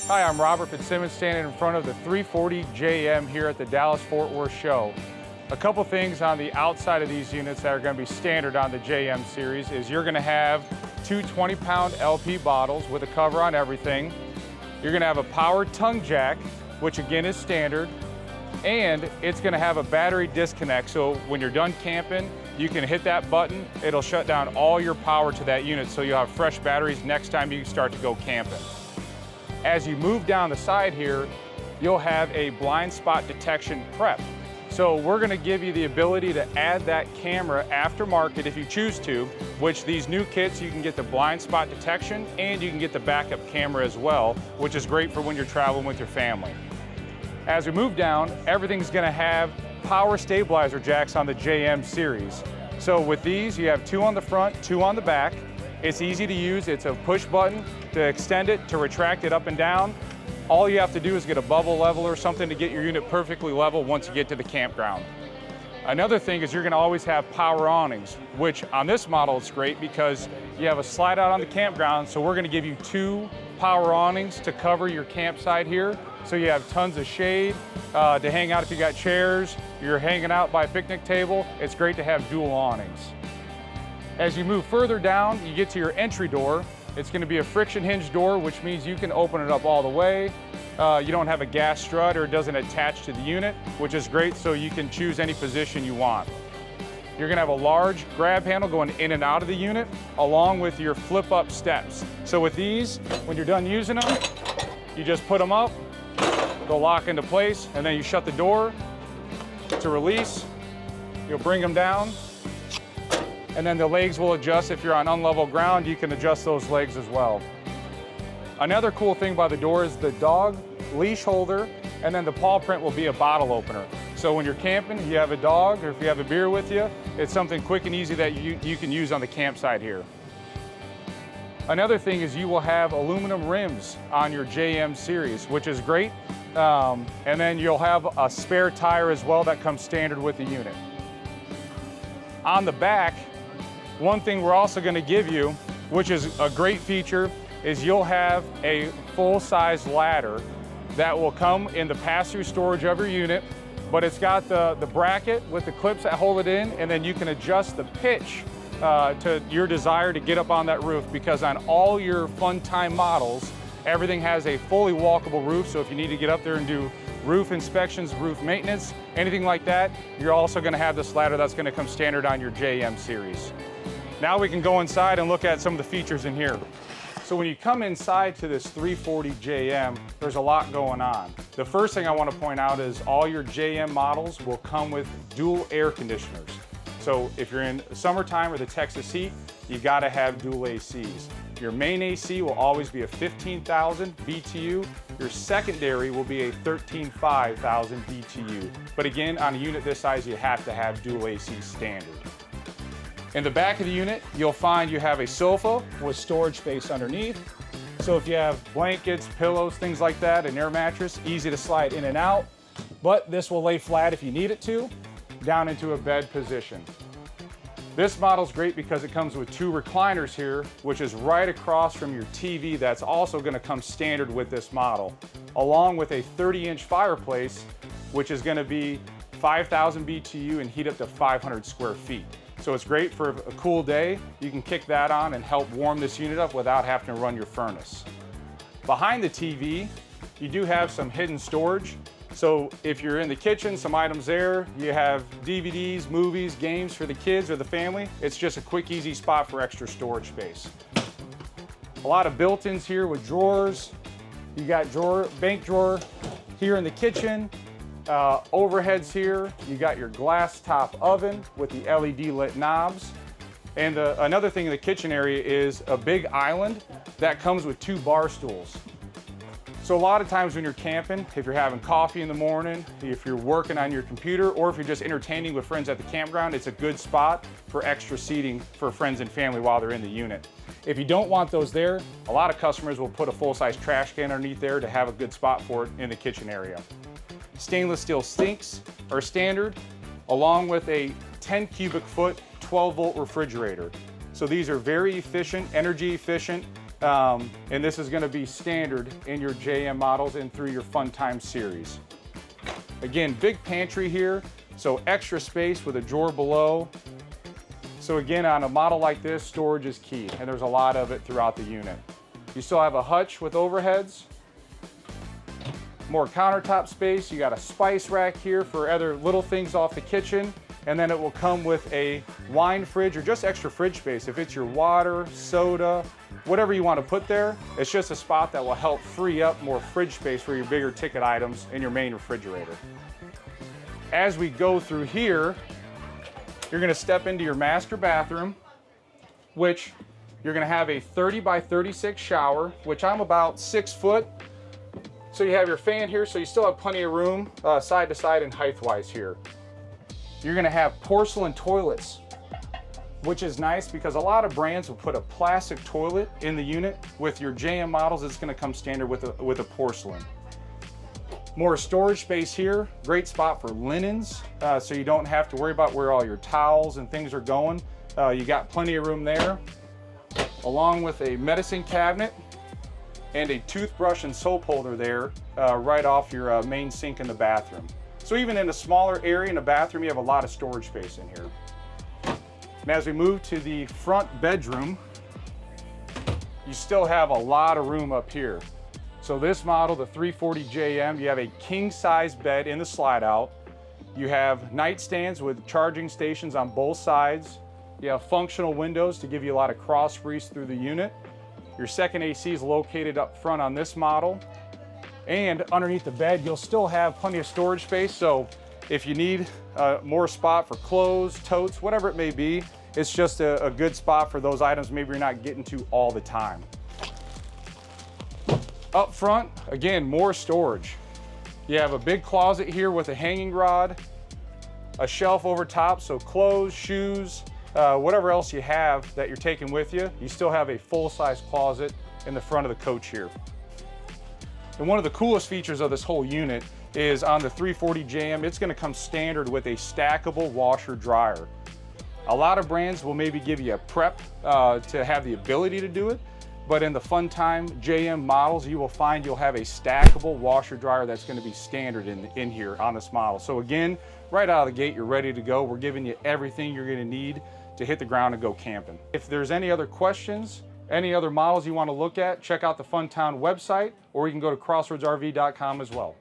Hi, I'm Robert Fitzsimmons standing in front of the 340 JM here at the Dallas-Fort Worth show. A couple things on the outside of these units that are going to be standard on the JM series is you're going to have two 20-pound LP bottles with a cover on everything. You're going to have a powered tongue jack, which again is standard, and it's going to have a battery disconnect, so when you're done camping, you can hit that button, it'll shut down all your power to that unit so you'll have fresh batteries next time you start to go camping. As you move down the side here, you'll have a blind spot detection prep. So we're gonna give you the ability to add that camera aftermarket if you choose to, which these new kits, you can get the blind spot detection and you can get the backup camera as well, which is great for when you're traveling with your family. As we move down, everything's gonna have power stabilizer jacks on the JM series. So with these, you have two on the front, two on the back. It's easy to use. It's a push button to extend it, to retract it up and down. All you have to do is get a bubble leveler or something to get your unit perfectly level once you get to the campground. Another thing is you're going to always have power awnings, which on this model it's great because you have a slide out on the campground, so we're going to give you two power awnings to cover your campsite here. So you have tons of shade to hang out if you got chairs, you're hanging out by a picnic table. It's great to have dual awnings. As you move further down, you get to your entry door. It's going to be a friction hinge door, which means you can open it up all the way. You don't have a gas strut or it doesn't attach to the unit, which is great, so you can choose any position you want. You're going to have a large grab handle going in and out of the unit, along with your flip-up steps. So with these, when you're done using them, you just put them up, they'll lock into place, and then you shut the door to release. You'll bring them down, and then the legs will adjust. If you're on unlevel ground, you can adjust those legs as well. Another cool thing by the door is the dog leash holder, and then the paw print will be a bottle opener. So when you're camping, you have a dog, or if you have a beer with you, it's something quick and easy that you can use on the campsite here. Another thing is you will have aluminum rims on your JM series, which is great. And then you'll have a spare tire as well that comes standard with the unit. On the back, one thing we're also going to give you, which is a great feature, is you'll have a full-size ladder that will come in the pass-through storage of your unit, but it's got the bracket with the clips that hold it in, and then you can adjust the pitch to your desire to get up on that roof, because on all your Fun Time models, everything has a fully walkable roof, so if you need to get up there and do roof inspections, roof maintenance, anything like that, you're also going to have this ladder that's going to come standard on your JM series. Now we can go inside and look at some of the features in here. So when you come inside to this 340 JM, there's a lot going on. The first thing I want to point out is all your JM models will come with dual air conditioners. So if you're in summertime or the Texas heat, you got to have dual ACs. Your main AC will always be a 15,000 BTU. Your secondary will be a 13,500 BTU. But again, on a unit this size, you have to have dual AC standard. In the back of the unit, you'll find you have a sofa with storage space underneath. So if you have blankets, pillows, things like that, an air mattress, easy to slide in and out. But this will lay flat if you need it to, down into a bed position. This model's great because it comes with two recliners here, which is right across from your TV. That's also going to come standard with this model, along with a 30-inch fireplace, which is going to be 5,000 BTU and heat up to 500 square feet. So it's great for a cool day. You can kick that on and help warm this unit up without having to run your furnace. Behind the TV, you do have some hidden storage. So if you're in the kitchen, some items there, you have DVDs, movies, games for the kids or the family. It's just a quick, easy spot for extra storage space. A lot of built-ins here with drawers. You got bank drawer here in the kitchen. Overheads here, you got your glass top oven with the LED lit knobs. And another thing in the kitchen area is a big island that comes with two bar stools. So a lot of times when you're camping, if you're having coffee in the morning, if you're working on your computer, or if you're just entertaining with friends at the campground, it's a good spot for extra seating for friends and family while they're in the unit. If you don't want those there, a lot of customers will put a full-size trash can underneath there to have a good spot for it in the kitchen area. Stainless steel sinks are standard, along with a 10 cubic foot, 12 volt refrigerator. So these are very efficient, energy efficient, And this is going to be standard in your JM models and through your Fun Time series. Again, big pantry here, so extra space with a drawer below. So again, on a model like this, storage is key, and there's a lot of it throughout the unit. You still have a hutch with overheads, more countertop space. You got a spice rack here for other little things off the kitchen, and then it will come with a wine fridge or just extra fridge space. If it's your water, soda, whatever you want to put there, it's just a spot that will help free up more fridge space for your bigger ticket items in your main refrigerator. As we go through here, you're going to step into your master bathroom, which you're going to have a 30 by 36 shower, which I'm about 6 foot. So you have your fan here, so you still have plenty of room side to side and height-wise here. You're going to have porcelain toilets, which is nice because a lot of brands will put a plastic toilet in the unit. With your JM models, it's going to come standard with a porcelain. More storage space here, great spot for linens, so you don't have to worry about where all your towels and things are going. You got plenty of room there, along with a medicine cabinet and a toothbrush and soap holder there, right off your main sink in the bathroom. So even in a smaller area in a bathroom, you have a lot of storage space in here. And as we move to the front bedroom, you still have a lot of room up here. So this model, the 340JM, you have a king size bed in the slide out. You have nightstands with charging stations on both sides. You have functional windows to give you a lot of cross breeze through the unit. Your second AC is located up front on this model. And underneath the bed, you'll still have plenty of storage space. So if you need more spot for clothes, totes, whatever it may be, it's just a good spot for those items maybe you're not getting to all the time. Up front, again, more storage. You have a big closet here with a hanging rod, a shelf over top, so clothes, shoes, whatever else you have that you're taking with you, you still have a full-size closet in the front of the coach here. And one of the coolest features of this whole unit is on the 340JM, it's going to come standard with a stackable washer dryer. A lot of brands will maybe give you a prep to have the ability to do it, but in the Fun Time JM models, you will find you'll have a stackable washer dryer that's going to be standard in here on this model. So again, right out of the gate, you're ready to go. We're giving you everything you're going to need to hit the ground and go camping. If there's any other questions, any other models you want to look at, check out the Fun Town website, or you can go to crossroadsrv.com as well.